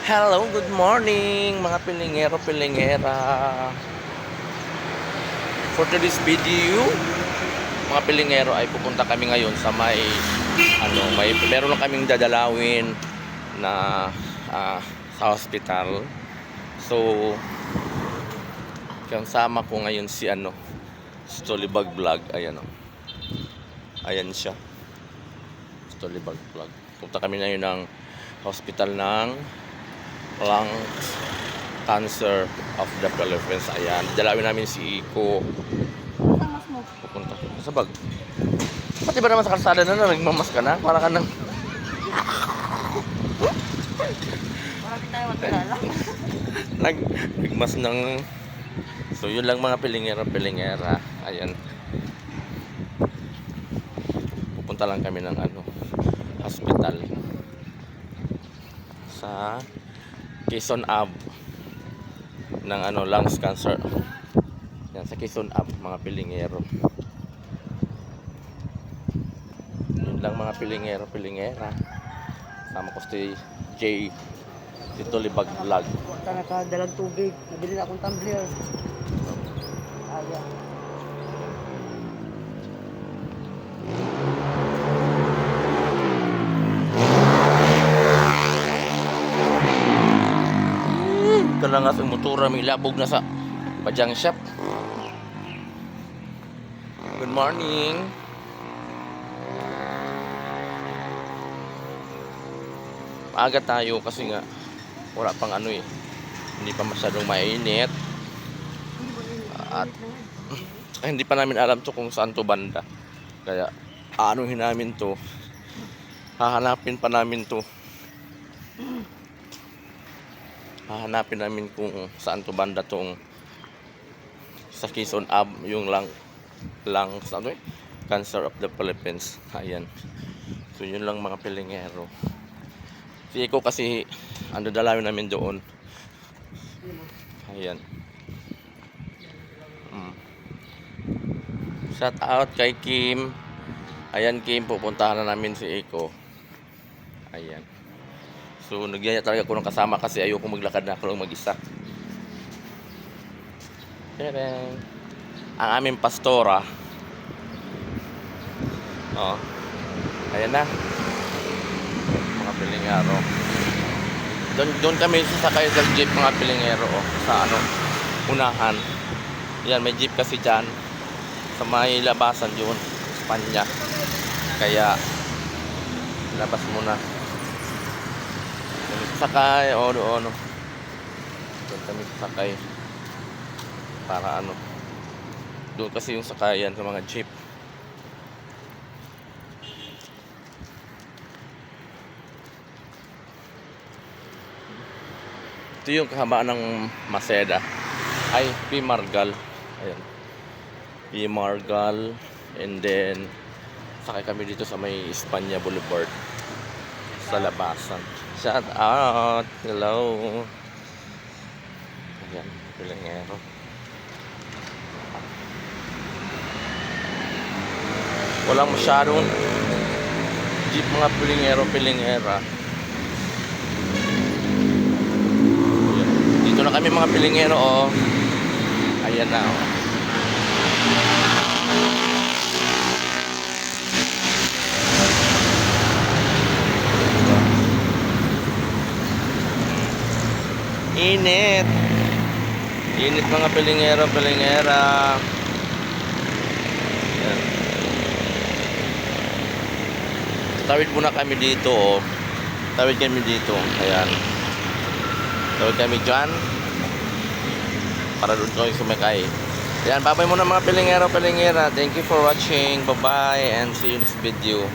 Hello, good morning mga pilingero, pilingera. For today's video, mga pilingero ay pupunta kami ngayon sa meron lang kaming dadalawin na sa hospital. So, kasama ko ngayon si Stolibag Vlog. Ayan siya. Stolibag Vlog. Punta kami ngayon ng hospital ng lung cancer of the Philippines. Ayan, dalawin namin si Iko. Mas mo. Pupunta sa bag. Pati ba naman sa kalsada na nagmamas ka na? Para ka nang Marami tayo magkalala. nagmas ng. So yun lang mga pilingera. Ayan. Pupunta lang kami ng hospital sa Quezon Ave ng lungs cancer. Yan sa Quezon Ave mga pilingero. Yun lang mga pilingera. Sama ko si J dito Libag Vlog. Basta nakadalag tubig. Nabili na akong tumbler. Ayan. Ito lang nga sa motora, may labog na sa Pajang Shop. Good morning. Maaga tayo kasi nga wala pang hindi pa masyadong mainit. At hindi pa namin alam to kung saan to banda. Kaya aanuhin namin to. Hahanapin pa namin to. Hahanapin namin kung saan to banda tong sa Quezon Ave, yung lungs cancer of the Philippines. Ayan. So yun lang mga pilingero. Si Iko kasi dalawin namin doon. Ayan. Shout out kay Kim. Ayan Kim, pupuntahan na namin si Iko. Ayan. So nagyaya talaga ako ng kasama kasi ayoko maglakad na ako lang mag-isa. Tadang! Ang aming pastora. Oh. Ayan na. Mga pilingero. Doon kami sasakay sa jeep mga pilingero sa unahan. Yan, may jeep kasi dyan sa may labasan yun, Espanya. Kaya labas muna. Sakay doon kami sakay para doon kasi yung sakayan sa mga jeep. Ito yung kahabaan ng Maseda ay P. Margal. Ayan, P. Margal. And then sakay kami dito sa may Espanya Boulevard sa labasan. Shout out. Hello. Ayan, pilingero. Walang masyadong jeep mga pilingera. Ayan. Dito na kami mga pilingero Ayan na Init mga pilingera. Ayan. Tawid muna kami dito Tawid kami dito. Ayan. Tawid kami dyan para doon kami sumakay. Ayan, babay muna mga pilingera. Thank you for watching. Bye bye and see you next video.